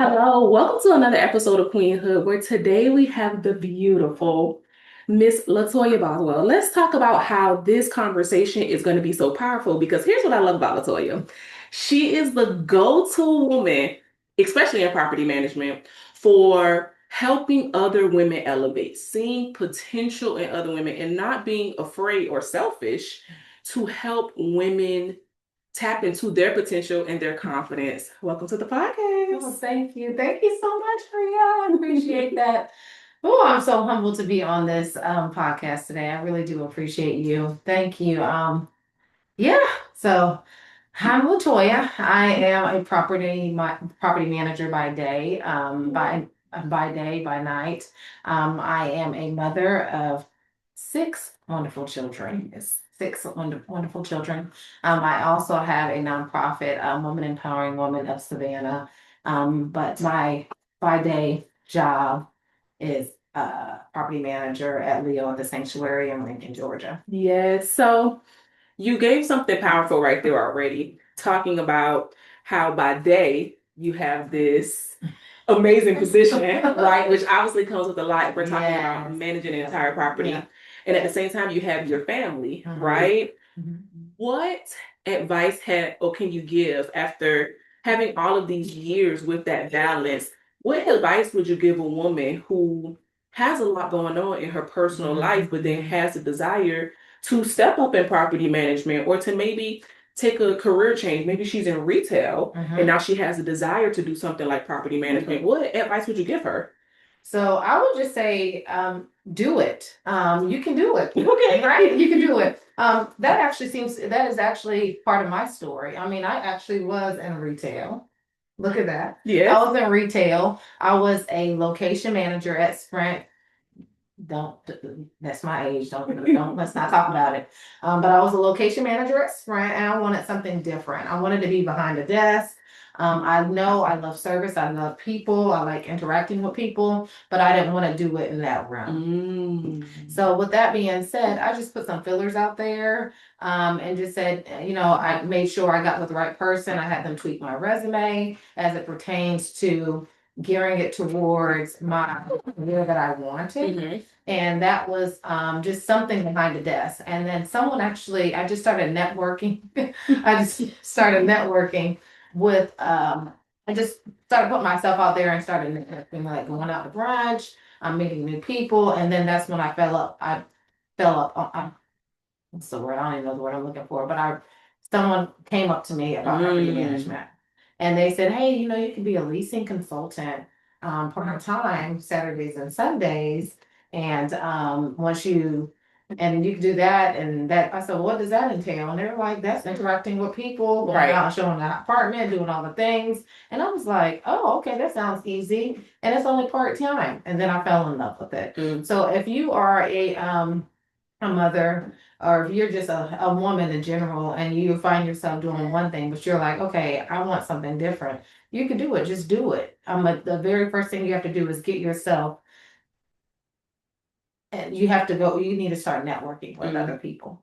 Hello, welcome to another episode of Queenhood, where today we have the beautiful Miss LaToya Boswell. Let's talk about how this conversation is going to be so powerful because here's what I love about LaToya. She is the go-to woman, especially in property management, for helping other women elevate, seeing potential in other women, and not being afraid or selfish to help women tap into their potential and their confidence. Welcome to the Oh, podcast. thank you. Thank you so much, Priya. I appreciate that. Oh, I'm so humbled to be on this podcast today. I really do appreciate you. Thank you. Yeah, so I'm LaToya. I am a property manager by day, by day, by night. I am a mother of six wonderful children. Yes, six wonderful children. I also have a nonprofit, Woman Empowering Women of Savannah. But my by day job is property manager at Leo in the Sanctuary in Lincoln, Georgia. Yes. So you gave something powerful right there already, talking about how by day you have this amazing position, right? Which obviously comes with a lot. We're talking about Yes. managing an entire property. Yeah. And at the same time, you have your family, Mhm. right? Mhm. What advice had or can you give after having all of these years with that balance? What advice would you give a woman who has a lot going on in her personal life, but then has a desire to step up in property management or to maybe take a career change? Maybe she's in retail and now she has a desire to do something like property management. What advice would you give her? So I would just say, do it. You can do it. Okay, right? You can do it. That is actually part of my story. I mean, I actually was in retail. Look at that. I Yes. was in retail. I was a location manager at Sprint. Don't, that's my age. Don't, let's not talk about it. But I was a location manager at Sprint and I wanted something different. I wanted to be behind a desk. I know I love service. I love people. I like interacting with people, but I didn't want to do it in that realm. So with that being said, I just put some fillers out there, and just said, I made sure I got with the right person. I had them tweak my resume as it pertains to gearing it towards my career that I wanted. And that was just something behind the desk. And then I just started networking. I just started networking with, I just started putting myself out there and started networking, like going out to brunch, I'm meeting new people. And then that's when I fell up on, what's the word? I don't even know the word I'm looking for, but someone came up to me about property management and they said, hey, you can be a leasing consultant, part-time Saturdays and Sundays. And and you can do that. And that, I said, what does that entail? And they're like, that's interacting with people, going out and showing the apartment, doing all the things. And I was like, oh, okay, that sounds easy. And it's only part-time. And then I fell in love with it. So if you are a mother, or if you're just a woman in general and you find yourself doing one thing, but you're like, okay, I want something different, you can do it. Just do it. The very first thing you have to do is get yourself, and you need to start networking with other people.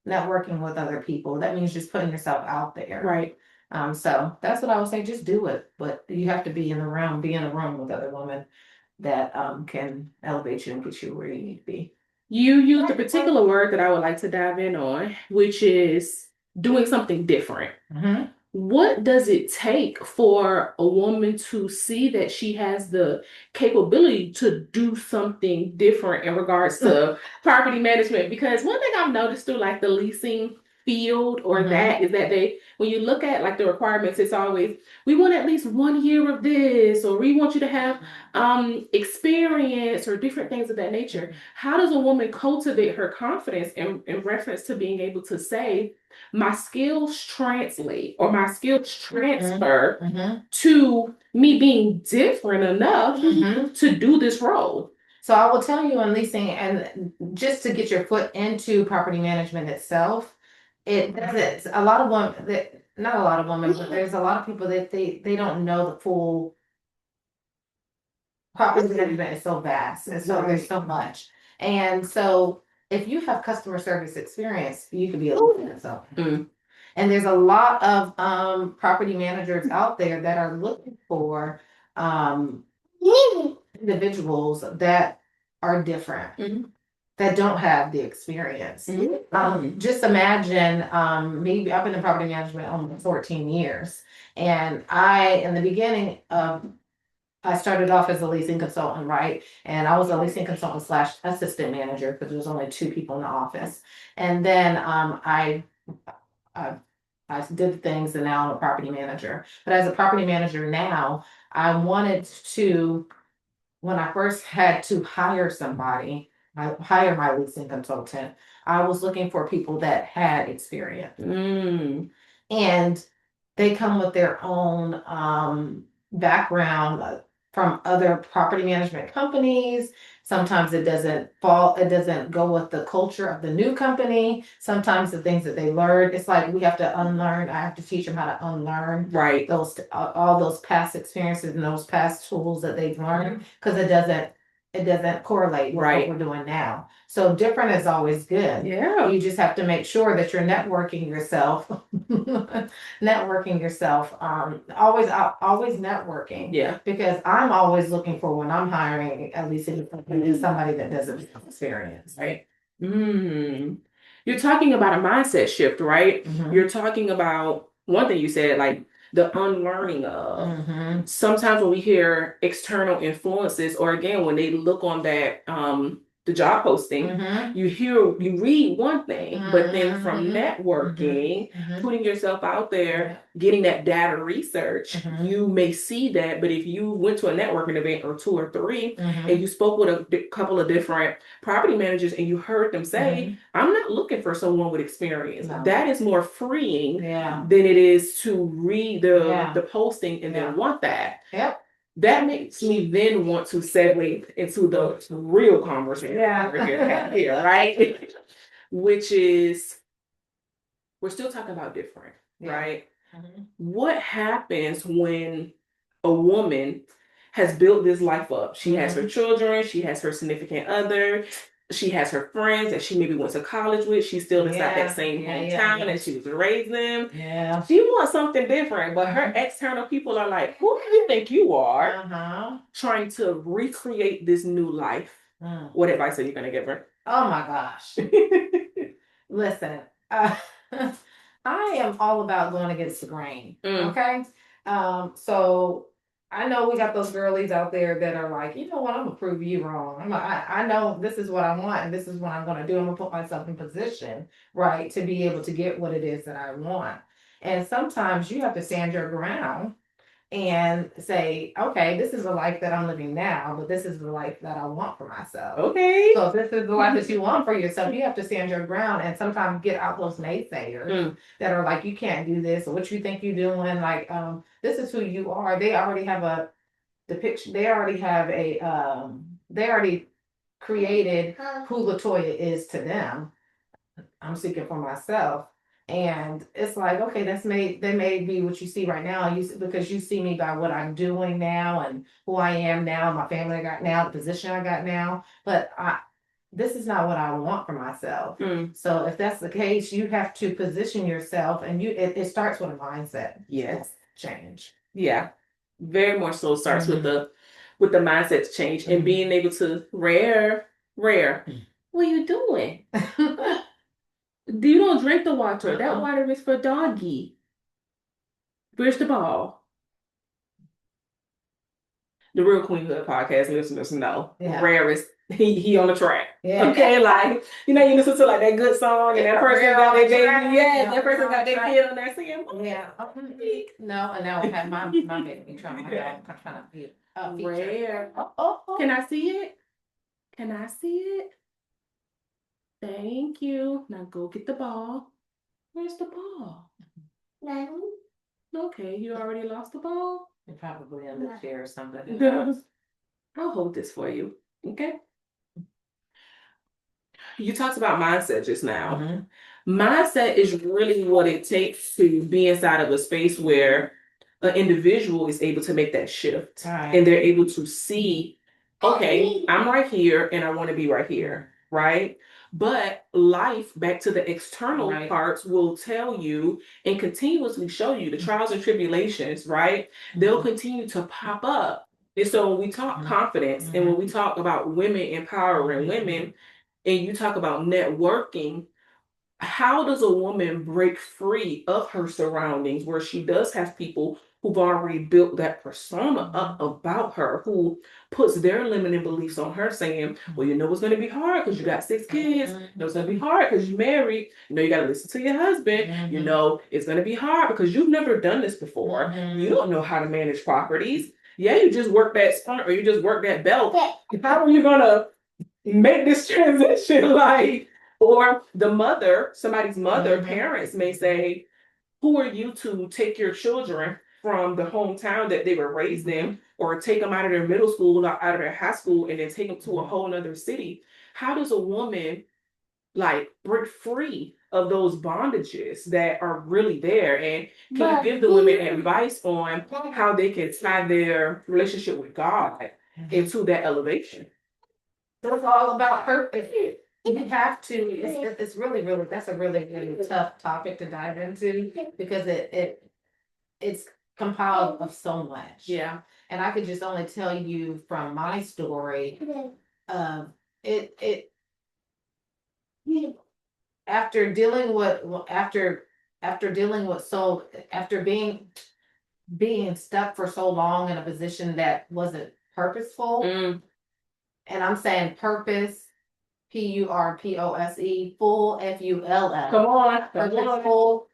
Networking with other people. That means just putting yourself out there. Right. So that's what I would say. Just do it. But you have to be in a room with other women that can elevate you and get you where you need to be. You used a particular word that I would like to dive in on, which is doing something different. Mhm. What does it take for a woman to see that she has the capability to do something different in regards to property management? Because one thing I've noticed through like the leasing field or that is that when you look at like the requirements, it's always we want at least 1 year of this, or we want you to have experience or different things of that nature. How does a woman cultivate her confidence in reference to being able to say, my skills translate or my skills transfer to me being different enough to do this role? So I will tell you in leasing, and just to get your foot into property management itself, it doesn't. A lot of women that not a lot of women, but there's a lot of people that they don't know the full property management is so vast, and so there's so much. And so if you have customer service experience, you could be a leasing consultant. And there's a lot of property managers out there that are looking for individuals that are different, that don't have the experience. Just imagine, me, I've been in property management almost 14 years. And in the beginning, I started off as a leasing consultant, right? And I was a leasing consultant slash assistant manager because there was only 2 people in the office. And then I did things, and now I'm a property manager. But as a property manager now, I wanted to, when I first had to hire somebody, I hire my leasing consultant, I was looking for people that had experience. And they come with their own background from other property management companies. Sometimes it doesn't go with the culture of the new company. Sometimes the things that they learned, it's like we have to unlearn. I have to teach them how to unlearn those all those past experiences and those past tools that they've learned, because it doesn't correlate with what we're doing now. So different is always good. Yeah. You just have to make sure that you're networking yourself. Always networking. Yeah. Because I'm always looking for, when I'm hiring, at least somebody that doesn't have experience. Right. You're talking about a mindset shift, right? You're talking about one thing you said, like the unlearning of. Sometimes when we hear external influences, or again, when they look on that the job posting, you read one thing, but then from networking, putting yourself out there, getting that data research, you may see that. But if you went to a networking event or 2 or 3, and you spoke with a couple of different property managers, and you heard them say, I'm not looking for someone with experience. No. That is more freeing than it is to read the posting and then want that. Yep. That makes me then want to segue into the real conversation we're here, right? Which is, we're still talking about different, right? What happens when a woman has built this life up? She has her children, she has her significant other, she has her friends that she maybe went to college with. She still is not that same hometown that she was raised in. Yeah. She wants something different, but her external people are like, who do you think you are? Trying to recreate this new life. What advice are you going to give her? Oh my gosh. Listen, I am all about going against the grain. Okay. So I know we got those girlies out there that are like, you know what, I'm gonna prove you wrong. I know this is what I want, and this is what I'm gonna do. I'm gonna put myself in position, right, to be able to get what it is that I want. And sometimes you have to stand your ground and say, okay, this is the life that I'm living now, but this is the life that I want for myself. Okay. So if this is the life that you want for yourself, you have to stand your ground and sometimes get out those naysayers that are like, you can't do this, or what you think you're doing. Like, this is who you are. They already have a depiction. They already have they already created who LaToya is to them. I'm speaking for myself. And it's like, okay, they may be what you see right now, because you see me by what I'm doing now and who I am now, my family I got now, the position I got now. But this is not what I want for myself. So if that's the case, you have to position yourself, and it starts with a mindset. Yes. Change. Yeah. Very much so starts with the mindset change and being able to rare. What are you doing? You don't drink the water. That water is for doggy. Where's the ball? The real Queenhood Podcast listeners know Rare is he on the track. Yeah. Okay, like you listen to like that good song, and that person got their baby. That person got their kid on there singing. No, and now I have my baby trying to be Rare. Can I see it? Can I see it? Thank you. Now go get the ball. Where's the ball? No. Okay, you already lost the ball? You're probably in the chair or something. I'll hold this for you. Okay. You talked about mindset just now. Mindset is really what it takes to be inside of a space where an individual is able to make that shift. And they're able to see, okay, I'm right here and I want to be right here. Right? But life, back to the external parts, will tell you and continuously show you the trials and tribulations, right? They'll continue to pop up And so when we talk confidence and when we talk about women empowering women and you talk about networking, how does a woman break free of her surroundings where she does have people who've already built that persona up about her, who puts their limiting beliefs on her, saying, well, you know it's going to be hard because you got 6 kids. You know it's going to be hard because you're married. You know you got to listen to your husband. You know it's going to be hard because you've never done this before. You don't know how to manage properties. Yeah, you just work that stunt or you just work that belt. How are you going to make this transition? Or the mother, somebody's mother, parents may say, who are you to take your children from the hometown that they were raised in, or take them out of their middle school, out of their high school, and then take them to a whole other city? How does a woman break free of those bondages that are really there? And can you give the women advice on how they can tie their relationship with God into that elevation? It's all about purpose. You have to. It's really, really. That's a really, really tough topic to dive into because it's compiled of so much. Yeah. And I could just only tell you from my story. It after dealing with after dealing with so after being stuck for so long in a position that wasn't purposeful. And I'm saying purpose, PURPOSE, full FULL. Come on. Purposeful.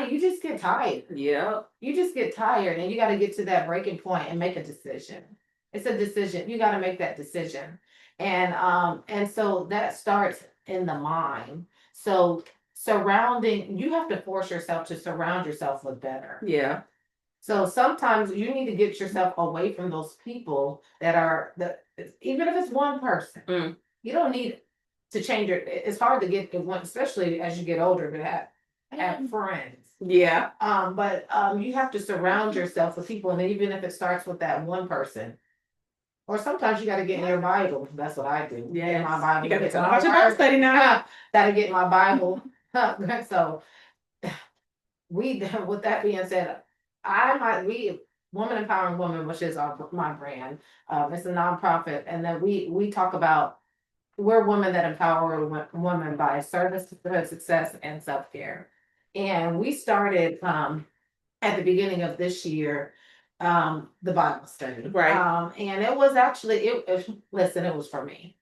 You just get tired. Yeah. You just get tired and you got to get to that breaking point and make a decision. It's a decision. You got to make that decision. And so that starts in the mind. So you have to force yourself to surround yourself with better. Yeah. So sometimes you need to get yourself away from those people even if it's one person, you don't need to change it's hard to get to one, especially as you get older, to have friends. Yeah. But you have to surround yourself with people, and even if it starts with that one person. Or sometimes you got to get in your Bible. That's what I do. Yeah. In my Bible. You got to talk about your Bible study now. Got to get in my Bible. So with that being said, Woman Empowering Women, which is my brand, it's a nonprofit, and then we talk about we're women that empower women by service, success, and self-care. And we started at the beginning of this year the Bible study, right? And it was actually it was for me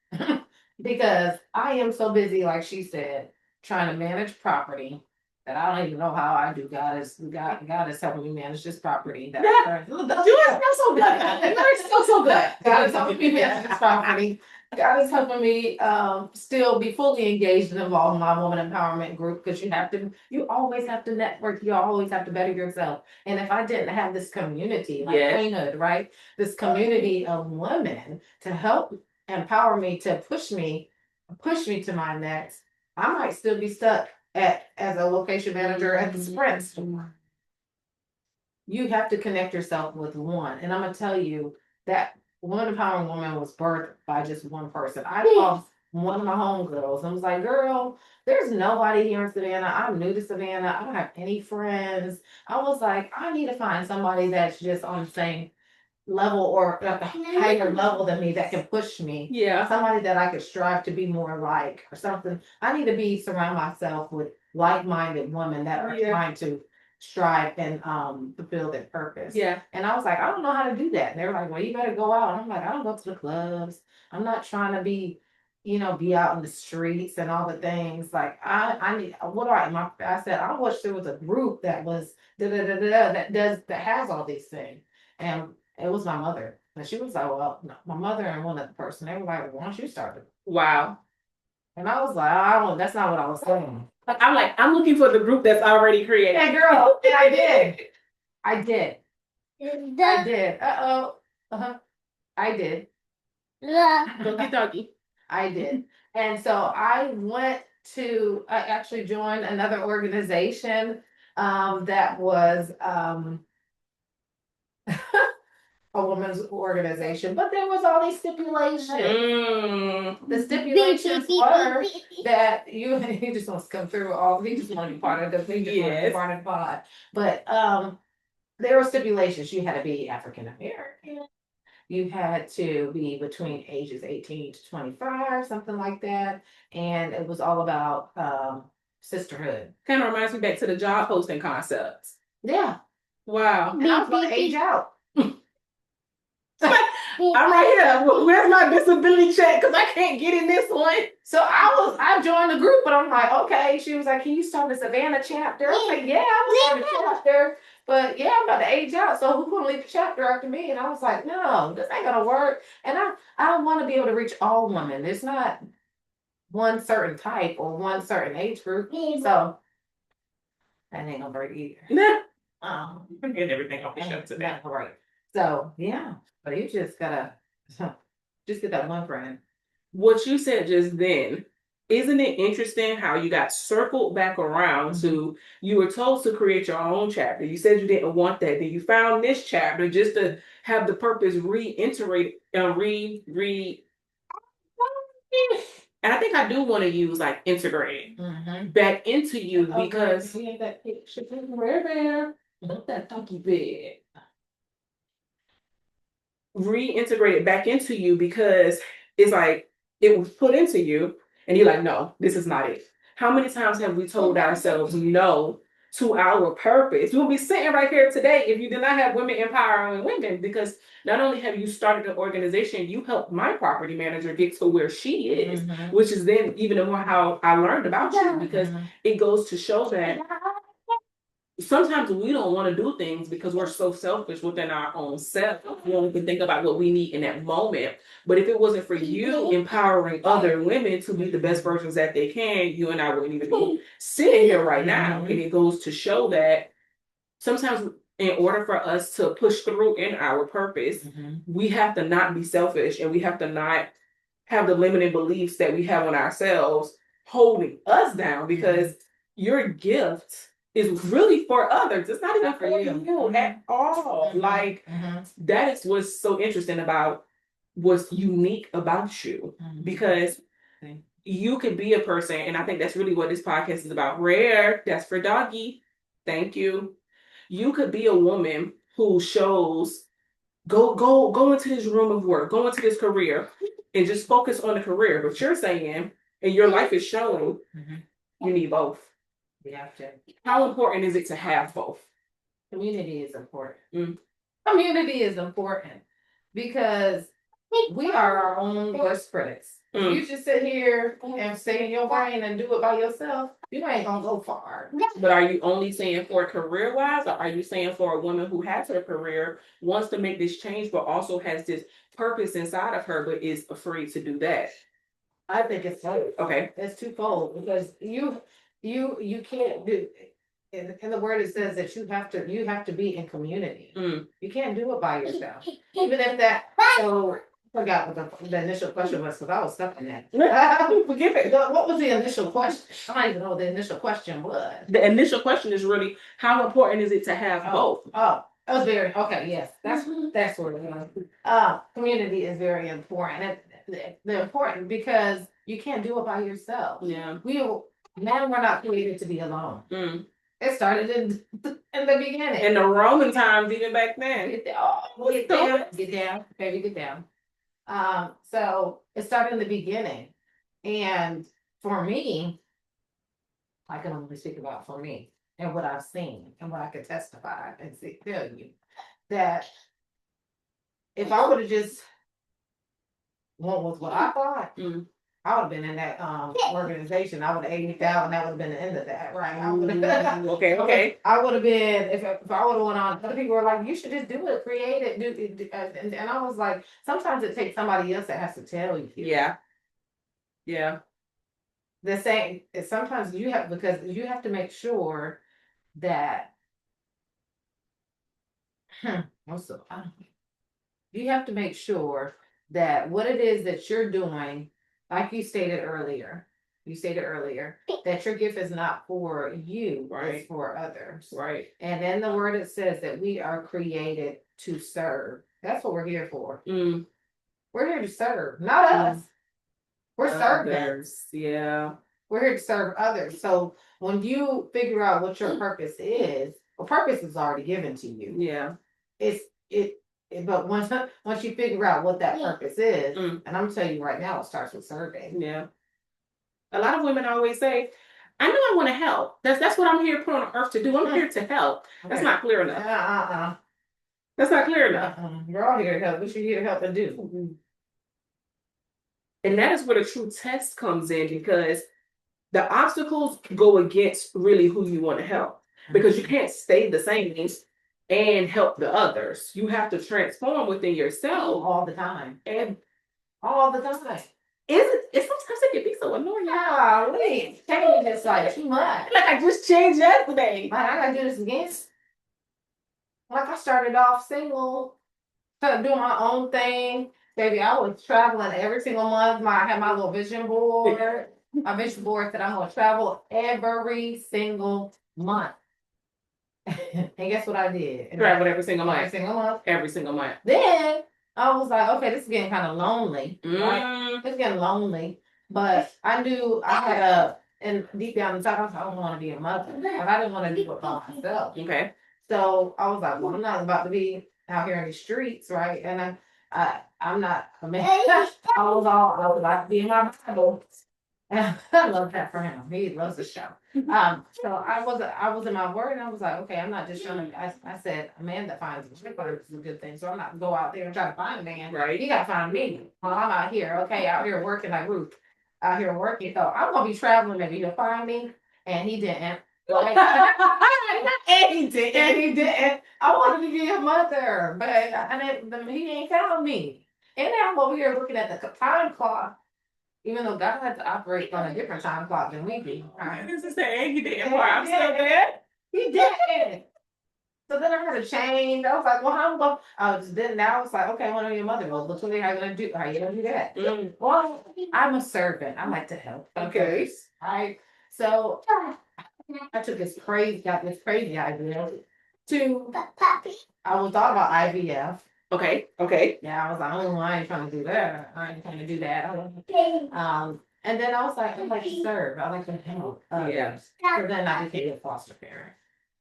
because I am so busy, like she said, trying to manage property that I don't even know how I do. God is helping me manage this property. You are still so good. You are still so good. God is helping me manage this property. God is helping me still be fully engaged and involved in my woman empowerment group, because you always have to network. You always have to better yourself. And if I didn't have this community, like Queenhood, right? This community of women to help empower me, to push me to my next, I might still be stuck as a location manager at the Sprint store. You have to connect yourself with one. And I'm going to tell you that Woman Empowering Woman was birthed by just one person. I called one of my homegirls and was like, girl, there's nobody here in Savannah. I'm new to Savannah. I don't have any friends. I was like, I need to find somebody that's just on the same level or at the higher level than me that can push me. Yeah. Somebody that I could strive to be more like or something. I need to surround myself with like-minded women that are trying to strive and fulfill their purpose. Yeah. And I was like, I don't know how to do that. And they were like, well, you better go out. And I'm like, I don't go to the clubs. I'm not trying to be out in the streets and all the things. Like I need I said, I wish there was a group that was that has all these things. And it was my mother. And she was like, well, no, my mother and one other person. They were like, why don't you start it? Wow. And I was like, that's not what I was saying. I'm looking for the group that's already created. Yeah, girl. And I did. I did. I did. Doggy doggy. I did. And so I actually joined another organization that was a woman's organization, but there was all these stipulations. The stipulations were that he just wants to come through he just want to be part of the thing, just want to be part of the pod. But there were stipulations. You had to be African American. You had to be between ages 18 to 25, something like that. And it was all about sisterhood. Kind of reminds me back to the job posting concepts. Yeah. Wow. And I was going to age out. I'm right here. Where's my disability check? Because I can't get in this one. So I joined the group, but I'm like, okay. She was like, can you start a Savannah chapter? I was like, yeah, I'm starting a chapter. But yeah, I'm about to age out. So who's gonna lead the chapter after me? And I was like, no, this ain't gonna work. And I want to be able to reach all women. It's not one certain type or one certain age group. So that ain't gonna work either. I'm getting everything off the show today. Right. So yeah, but you just gotta just get that one friend. What you said just then, isn't it interesting how you got circled back around to, you were told to create your own chapter. You said you didn't want that. Then you found this chapter just to have the purpose reiterate and and I think I do want to use like integrate back into you because that picture where that donkey bed. Reintegrate it back into you because it's like it was put into you and you're like, no, this is not it. How many times have we told ourselves no to our purpose? We'll be sitting right here today if you did not have women empowering women, because not only have you started an organization, you helped my property manager get to where she is, which is then even more how I learned about you, because it goes to show that sometimes we don't want to do things because we're so selfish within our own self. We don't even think about what we need in that moment. But if it wasn't for you empowering other women to be the best versions that they can, you and I wouldn't even be sitting here right now. And it goes to show that sometimes in order for us to push through in our purpose, we have to not be selfish, and we have to not have the limiting beliefs that we have on ourselves holding us down, because your gift is really for others. It's not even for you at all. Like, that is what's so interesting about what's unique about you, because you could be a person, and I think that's really what this podcast is about. Rare, that's for doggy. Thank you. You could be a woman who shows go into this room of work, go into this career, and just focus on the career. But you're saying, and your life is showing, you need both. You have to. How important is it to have both? Community is important. Community is important because we are our own worst critics. If you just sit here and stay in your brain and do it by yourself, you ain't gonna go far. But are you only saying for career-wise, or are you saying for a woman who has her career, wants to make this change, but also has this purpose inside of her, but is afraid to do that? I think it's both. Okay. It's twofold, because you can't do. In the word, it says that you have to be in community. You can't do it by yourself. Even if that. So I forgot what the initial question was, because I was stuck in that. Forgive it. What was the initial question? I don't even know what the initial question was. The initial question is really, how important is it to have both? Oh, that was very okay. Yes, that's what it was. Community is very important. They're important because you can't do it by yourself. Yeah. Men were not created to be alone. It started in the beginning. In the Roman times, even back then. Get down, baby, get down. So it started in the beginning. And for me, I can only speak about for me and what I've seen and what I could testify and tell you, that if I would have just went with what I thought, I would have been in that organization. I would have aged out, and that would have been the end of that, right? Okay. I would have been, if I would have went on. Other people were like, "You should just do it, create it, do it," and I was like, sometimes it takes somebody else that has to tell you. Yeah. The same. Sometimes you have, because you have to make sure that. You have to make sure that what it is that you're doing, like you stated earlier, that your gift is not for you, it's for others. Right. And in the word, it says that we are created to serve. That's what we're here for. We're here to serve, not us. We're servants. Yeah. We're here to serve others. So when you figure out what your purpose is, Well, purpose is already given to you. Yeah. But once you figure out what that purpose is, and I'm gonna tell you right now, it starts with serving. Yeah. A lot of women always say, I know I want to help. That's what I'm here put on earth to do. I'm here to help. That's not clear enough. That's not clear enough. You're all here to help. What you here to help and do? Mm-hmm. And that is where the true test comes in, because the obstacles go against really who you want to help, because you can't stay the same and help the others. You have to transform within yourself all the time. And all the time. It's sometimes it can be so annoying. Golly, change is like too much. Like I just changed yesterday. Like I gotta do this again. Like I started off single, started doing my own thing. Baby, I was traveling every single month. I had my little vision board. My vision board said I'm gonna travel every single month. And guess what I did? Traveled every single month. Every single month. Every single month. Then I was like, okay, this is getting kind of lonely. Right? It's getting lonely. But I knew I had and deep down inside, I was like, I don't want to be a mother. But I didn't want to do it by myself. Okay. So I was like, well, I'm not about to be out here in the streets, right? And I'm not a man. I was like being my Bible. I love that for him. He loves the show. So I was in my word, and I was like, okay, I'm not just trying to. I said, a man that finds a is a good thing. So I'm not gonna go out there and try to find a man. Right. You gotta find me. Well, I'm out here, okay, out here working like Ruth, out here working. So I'm gonna be traveling. Maybe he'll find me, and he didn't. Like, and he didn't. I wanted to be a mother, but he ain't found me. And now I'm over here looking at the time clock. Even though God had to operate on a different time clock than we do. Right? This is saying he didn't. I'm so bad. He did. So then I had to change. I was like, well, how long? Now it's like, okay, I want to be a mother. Well, look what how you gonna do. How you gonna do that? Well, I'm a servant. I like to help. Okay. Right. So I took this crazy idea to. I was thought about IVF. Okay. Yeah, I was like, oh, I ain't trying to do that. I ain't trying to do that. And then I was like, I like to serve. I like to help. Yeah. So then I became a foster parent.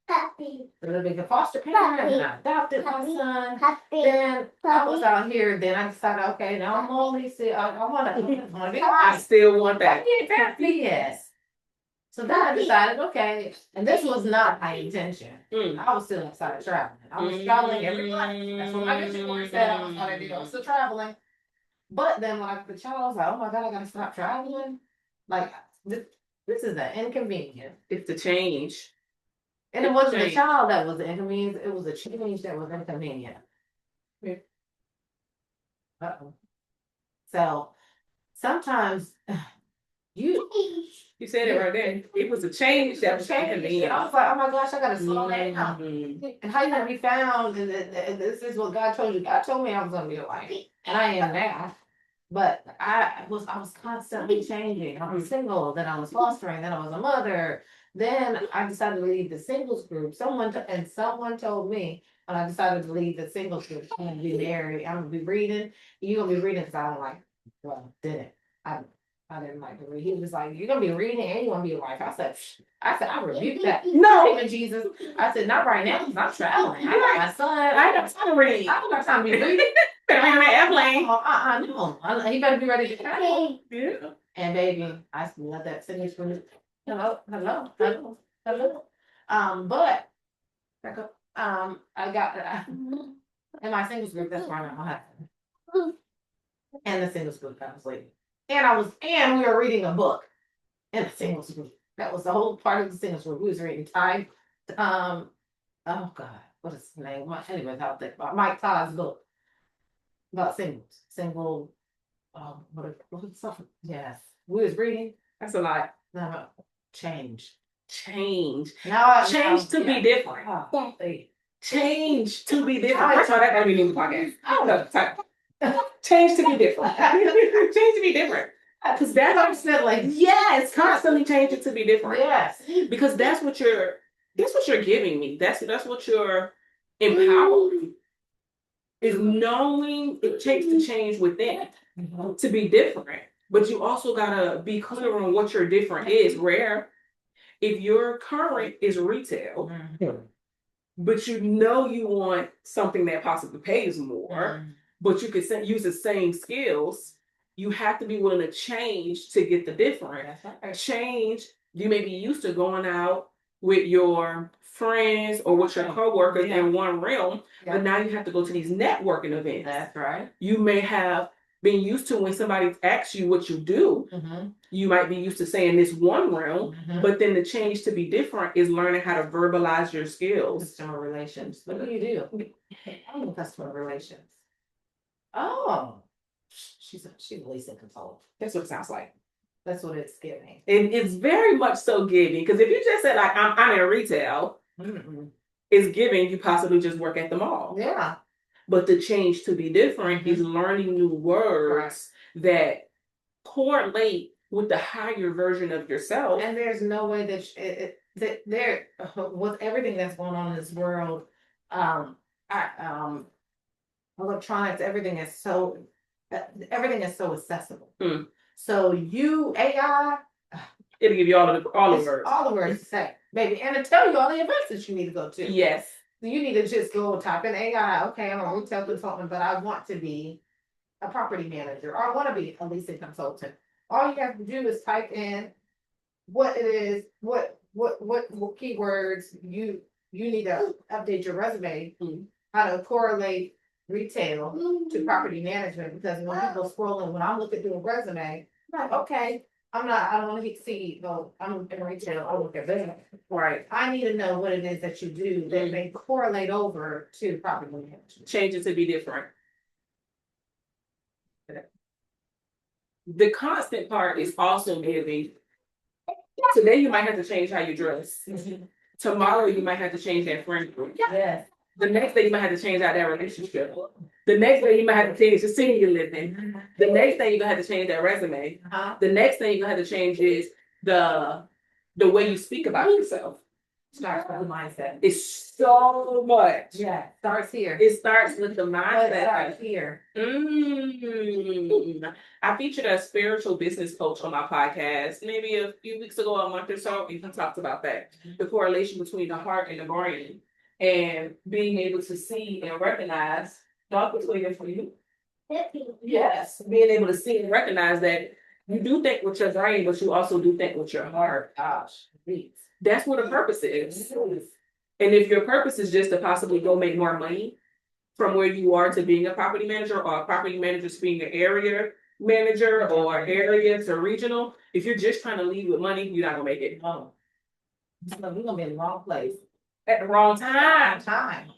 So then I became a foster parent, and I adopted my son. Then I was out here. Then I decided, okay, now I'm only I want to be. I still want that. Yes. So then I decided, okay, and this was not my intention. I was still outside traveling. I was traveling every month. That's what my vision board said. I was still traveling. But then when I got the child, I was like, oh my God, I gotta stop traveling. Like this is an inconvenience. It's the change. And it wasn't the child that was the inconvenience, it was the change that was inconvenient. Uh-oh. So sometimes you said it right there. It was a change that was inconvenient. I was like, oh my gosh, I gotta slow down. And how you gonna be found? And this is what God told you. God told me I was gonna be a wife, and I am now. But I was constantly changing. I was single, then I was fostering, then I was a mother. Then I decided to leave the singles group. Someone told me when I decided to leave the singles group, I'm gonna be married. I'm gonna be reading. You're gonna be reading because I don't like. Well, didn't I didn't like to read. He was like, you're gonna be reading and you're gonna be a wife. I said, I rebuke that. No, Jesus. I said, not right now, because I'm traveling. I got my son. I don't time to read. I don't got time to be reading. Better be on an airplane. No. He better be ready to travel. Yeah. And baby, I let that finish for me. Hello. But back up. I got in my singles group, that's where I met my husband. And the singles group I was leaving. And we were reading a book in the singles group. That was the whole part of the singles group. We was reading Ty. Oh God, what is his name? Anyways, I'll think about Mike Todd's book about singles. Single. What is something? Yes, we was reading. That's a lot. No, change. Now change to be different. Change to be different. First of all, that don't even need the podcast. I don't know. Change to be different. Change to be different. Because that's constantly. Yes, constantly changing to be different. Yes. Because that's what you're giving me. That's what you're empowering. Is knowing it takes to change within to be different. But you also gotta be clear on what your different is. Where if your current is retail, but you know you want something that possibly pays more, but you could use the same skills. You have to be willing to change to get the difference. Change, you may be used to going out with your friends or with your coworkers in one realm, but now you have to go to these networking events. That's right. You may have been used to when somebody asks you what you do, you might be used to saying this one realm, but then the change to be different is learning how to verbalize your skills. Customer relations. What do you do? I'm in customer relations. Oh, she's a leasing consultant. That's what it sounds like. That's what it's giving. And it's very much so giving, because if you just said like I'm in retail, it's giving you possibly just work at the mall. Yeah. But the change to be different is learning new words that correlate with the higher version of yourself. And there's no way that there with everything that's going on in this world, electronics, everything is so accessible. So AI, it'll give you all the words. All the words to say, baby, and it'll tell you all the events that you need to go to. Yes. So you need to just go type in AI. Okay, I'm a retail consultant, but I want to be a property manager, or I want to be a leasing consultant. All you have to do is type in what it is, what keywords you need to update your resume, how to correlate retail to property management, because when people scrolling, when I'm looking through a resume, I'm like, okay, I don't want to see, I'm in retail, I look at business. Right. I need to know what it is that you do that may correlate over to property management. Change it to be different. The constant part is also giving. Today you might have to change how you dress. Tomorrow you might have to change that friend group. Yes. The next day you might have to change out that relationship. The next day you might have to change the city you live in. The next thing you're gonna have to change that resume. The next thing you're gonna have to change is the way you speak about yourself. Starts with the mindset. It's so much. Yeah, starts here. It starts with the mindset. It starts here. I featured a spiritual business coach on my podcast maybe a few weeks ago, a month or so, and he talked about that. The correlation between the heart and the brain, and being able to see and recognize. Dr. LaToya, for you? Yes, being able to see and recognize that you do think with your brain, but you also do think with your heart. Gosh, that's what a purpose is. And if your purpose is just to possibly go make more money from where you are to being a property manager, or a property manager to being an area manager, or area to regional, if you're just trying to lead with money, you're not gonna make it. So we're gonna be in the wrong place at the wrong time.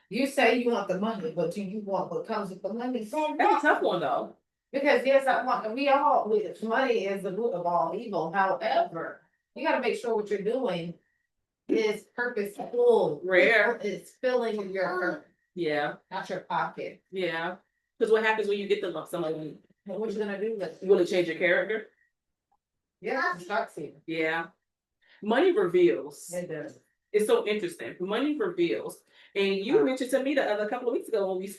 You say you want the money, but do you want what comes with the money? That's a tough one though. Because money is the root of all evil. However, you got to make sure what you're doing is purposeful. It's filling your purpose. Yeah. Not your pocket. Yeah. Because what happens when you get the lump sum of money? What you gonna do? Will it change your character? Yeah, it starts here. Yeah. Money reveals. It does. It's so interesting. Money reveals. And you mentioned to me a couple of weeks ago when we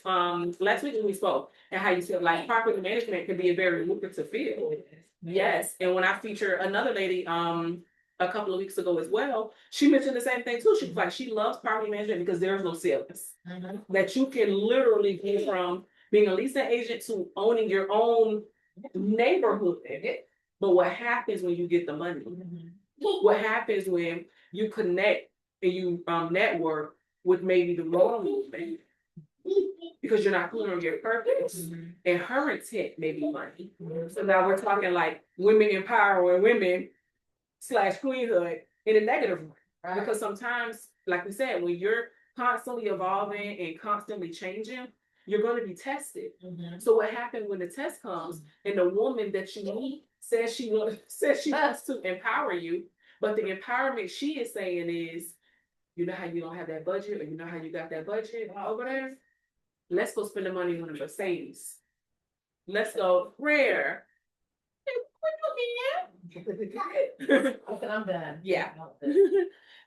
last week when we spoke, and how you said like property management can be a very lucrative field. Yes. And when I featured another lady a couple of weeks ago as well, she mentioned the same thing too. She was like, she loves property management because there's no ceilings. That you can literally go from being a leasing agent to owning your own neighborhood. But what happens when you get the money? What happens when you connect and you network with maybe the wrong movement, because you're not clear on your purpose, and her intent may be money. So now we're talking like women empowering women / queenhood in a negative way. Right. Because sometimes, like we said, when you're constantly evolving and constantly changing, you're going to be tested. So what happens when the test comes and the woman that you meet says she wants to empower you, but the empowerment she is saying is, you know how you don't have that budget, or you know how you got that budget over there? Let's go spend the money on a Mercedes. Let's go prayer. Okay, I'm done. Yeah.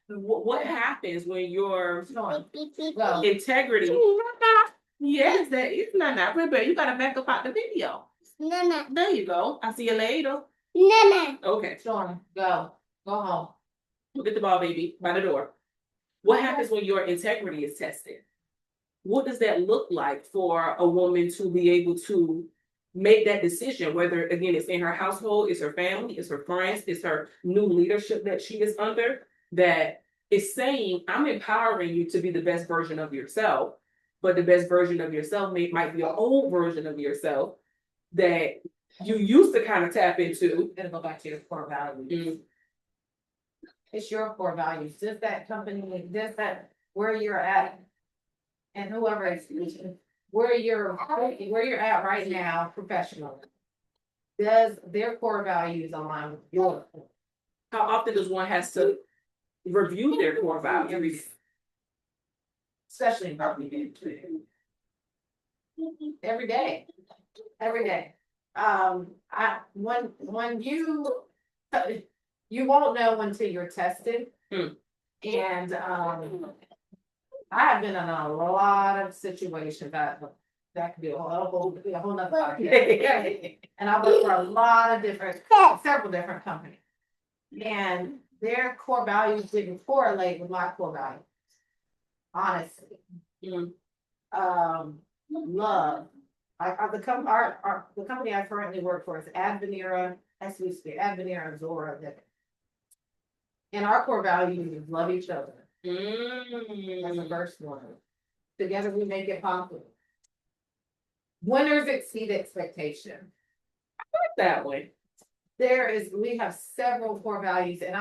What happens when your integrity? Yes, that is not. But you gotta back up out the video. Nana. There you go. I'll see you later. Nana. Okay. Storm, go home. Get the ball, baby, by the door. What happens when your integrity is tested? What does that look like for a woman to be able to make that decision? Whether, again, it's in her household, it's her family, it's her friends, it's her new leadership that she is under, that is saying, I'm empowering you to be the best version of yourself, but the best version of yourself might be an old version of yourself that you used to kind of tap into. Gonna go back to your core values. Mm. It's your core values. Does that company, does that where you're at, and whoever is where you're at right now professionally, does their core values align with yours? How often does one has to review their core values? Especially in government. Every day. Every day. When you won't know until you're tested. And I have been in a lot of situations that could be a whole nother podcast. And I work for a lot of several different companies. And their core values didn't correlate with my core values. Honestly. Love. The company I currently work for is Advenira, Advenira and Zora. And our core values is love each other. That's the first one. Together we make it possible. Winners exceed expectation. I like that way. We have several core values, and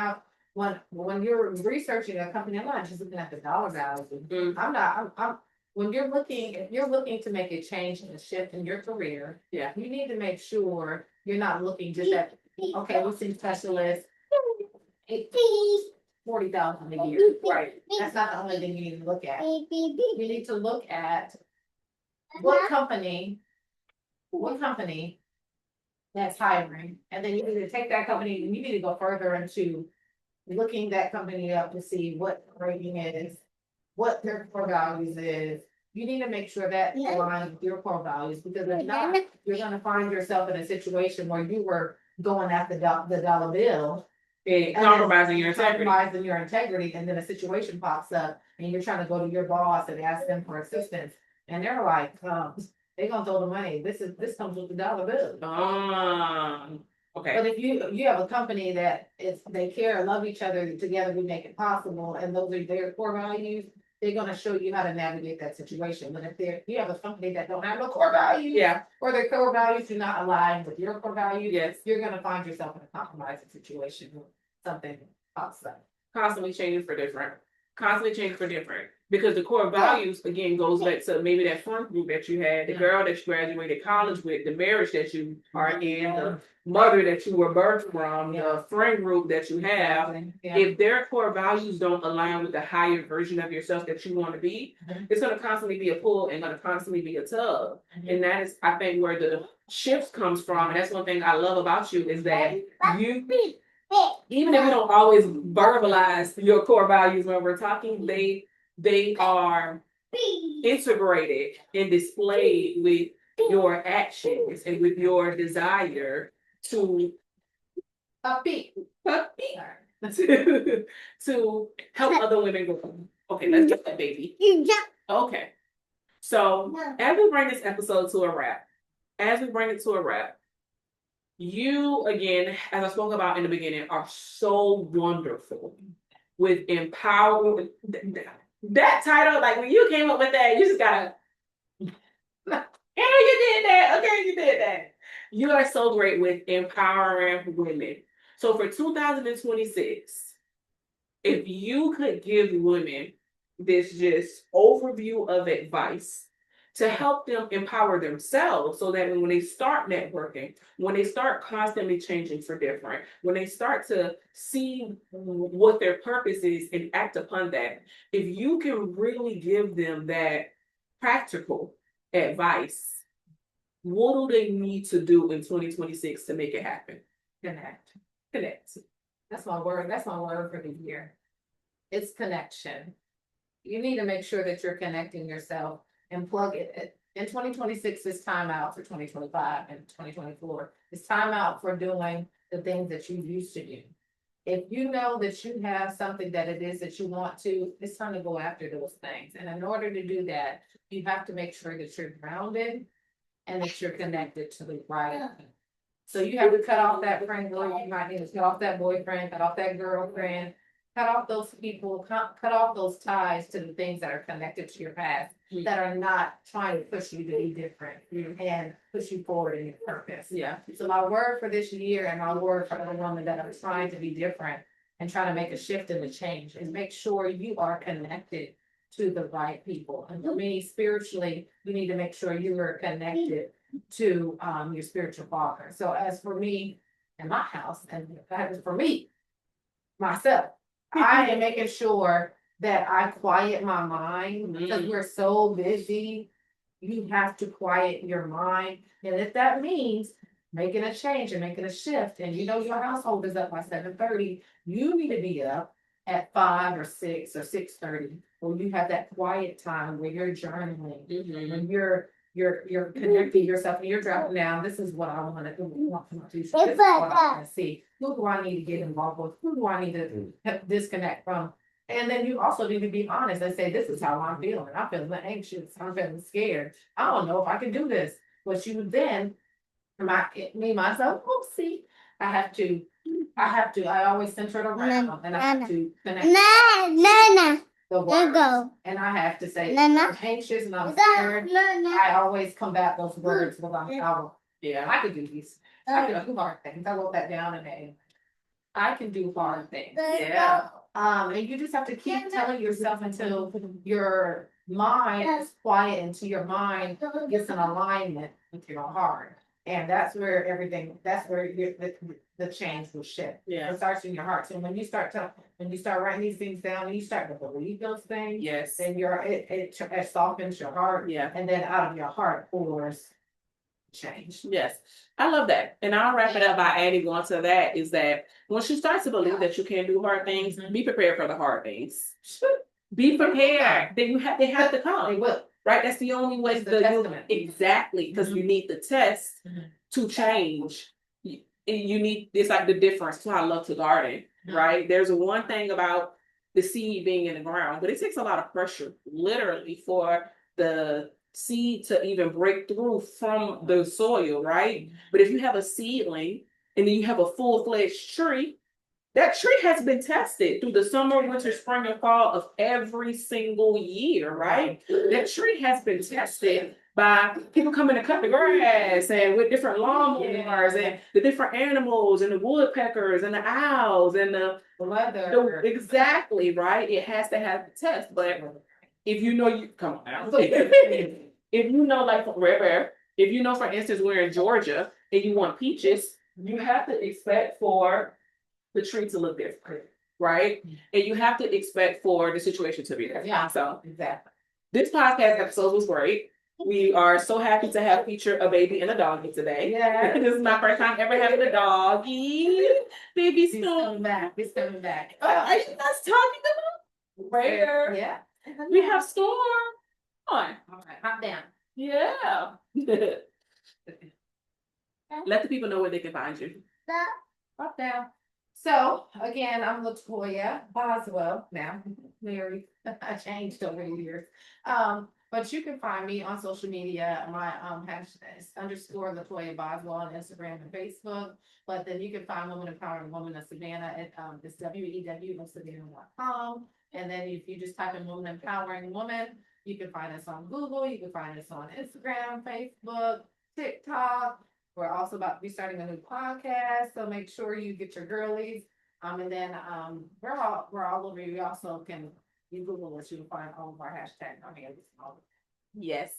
when you're researching a company, I'm not just looking at the dollar value. When you're looking, if you're looking to make a change and a shift in your career, you need to make sure you're not looking just at, okay, listing specialist, $40,000 a year. Right. That's not the only thing you need to look at. You need to look at what company that's hiring, and then you need to take that company and you need to go further into looking that company up to see what rating is, what their core values is. You need to make sure that aligns with your core values, because if not, you're going to find yourself in a situation where you were going after the dollar bill, compromising your integrity, and then a situation pops up, and you're trying to go to your boss and ask them for assistance, and they're like, they're gonna throw the money. This comes with the dollar bill. Okay. But if you have a company that they care and love each other, together we make it possible, and those are their core values, they're gonna show you how to navigate that situation. But if you have a company that don't have no core values, or their core values do not align with your core values, you're gonna find yourself in a compromising situation when something pops up. Constantly changing for different. Because the core values, again, goes back to maybe that friend group that you had, the girl that you graduated college with, the marriage that you are in, the mother that you were birthed from, the friend group that you have. If their core values don't align with the higher version of yourself that you want to be, it's going to constantly be a pull and going to constantly be a tug. And that is, I think, where the shift comes from. And that's one thing I love about you, is that you, even if you don't always verbalize your core values when we're talking, they are integrated and displayed with your actions and with your desire to help other women grow. Okay, let's get that, baby. Okay. So as we bring this episode to a wrap, you, again, as I spoke about in the beginning, are so wonderful with empowering. That title, like when you came up with that, you just gotta, you did that. Okay, you did that. You are so great with empowering women. So for 2026, if you could give women this just overview of advice to help them empower themselves, so that when they start networking, when they start constantly changing for different, when they start to see what their purpose is and act upon that, if you can really give them that practical advice, what do they need to do in 2026 to make it happen? Connect. That's my word for the year. It's connection. You need to make sure that you're connecting yourself and plug it. In 2026, it's time out for 2025 and 2024. It's time out for doing the things that you used to do. if you know that you have something that it is that you want to, it's time to go after those things. And in order to do that, you have to make sure that you're grounded and that you're connected to the right. So you have to cut off that friend, or you might need to cut off that boyfriend, cut off that girlfriend, cut off those people, cut off those ties to the things that are connected to your past, that are not trying to push you to be different and push you forward in your purpose. Yeah. So my word for this year and my word for the woman that are trying to be different and trying to make a shift and a change is make sure you are connected to the right people. And for me, spiritually, you need to make sure you are connected to your spiritual father. So as for me and my house, and that is for me, myself, I am making sure that I quiet my mind because we're so busy. You have to quiet your mind. And if that means making a change and making a shift, and you know your household is up by 7:30, you need to be up at 5 or 6 or 6:30, where you have that quiet time where you're journaling, when you're connecting yourself and you're dropping down. This is what I want to do. This is what I want to see. Who do I need to get involved with? Who do I need to disconnect from? And then you also need to be honest and say, this is how I'm feeling. I'm feeling anxious. I'm feeling scared. I don't know if I can do this. But you then, myself, oopsie, I always center it around and I have to connect the words. And I have to say, I'm anxious and I'm scared. I always combat those words with I could do these. I can do hard things. I wrote that down and I can do hard things. Yeah. And you just have to keep telling yourself until your mind is quiet, until your mind gets in alignment with your heart. And that's where the change will shift. Yeah. It starts in your heart. So when you start writing these things down and you start to believe those things, Yes. then it softens your heart. Yeah. And then out of your heart pours change. Yes. I love that. And I'll wrap it up by adding on to that is that once you start to believe that you can do hard things, be prepared for the hard things. Be prepared. They have to come. They will. Right? That's the only way exactly, because you need the test to change. You need, it's like the difference. That's why I love to garden, right? There's one thing about the seed being in the ground, but it takes a lot of pressure, literally, for the seed to even break through from the soil, right? But if you have a seedling and then you have a full-fledged tree, that tree has been tested through the summer, winter, spring, and fall of every single year, right? That tree has been tested by people coming to cut the grass and with different lawnmowers and the different animals and the woodpeckers and the owls and the weather. Exactly, right? It has to have the test. But if you know come on now. If you know, like if you know, for instance, we're in Georgia and you want peaches, you have to expect for the tree to look different, right? And you have to expect for the situation to be different. Yeah, so exactly. This podcast episode was great. We are so happy to have featured a baby and a doggy today. Yeah. This is my first time ever having a doggy. Baby Storm. He's coming back. Are you guys talking about where? Yeah. We have Storm. Come on. All right, hop down. Yeah. Let the people know where they can find you. Hop down. So again, I'm LaToya Boswell now. Married. I changed over the years. But you can find me on social media. My hashtag is _ LaToya Boswell on Instagram and Facebook. But then you can find Women Empowering Women of Savannah at it's WEW.Savannah.com. And then if you just type in Women Empowering Women, you can find us on Google. You can find us on Instagram, Facebook, TikTok. We're also about to be starting a new podcast, so make sure you get your girlies. And then we're all over. You also can Google us. You can find all of our hashtags on here. Yes,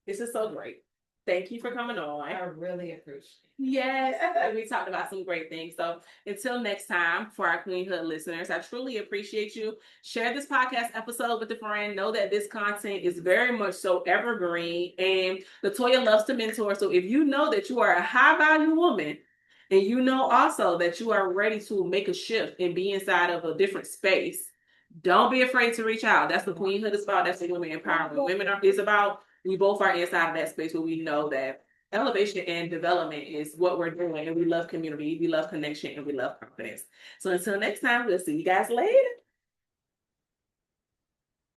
this is so great. Thank you for coming on. I really appreciate it. Yes, we talked about some great things. So until next time, for our Queenhood listeners, I truly appreciate you. Share this podcast episode with a friend. Know that this content is very much so evergreen, and LaToya loves to mentor. So if you know that you are a high value woman, and you know also that you are ready to make a shift and be inside of a different space, don't be afraid to reach out. That's what Queenhood is about. That's what Women Empowerment Women is about. We both are inside of that space where we know that elevation and development is what we're doing. And we love community, we love connection, and we love confidence. So until next time, we'll see you guys later.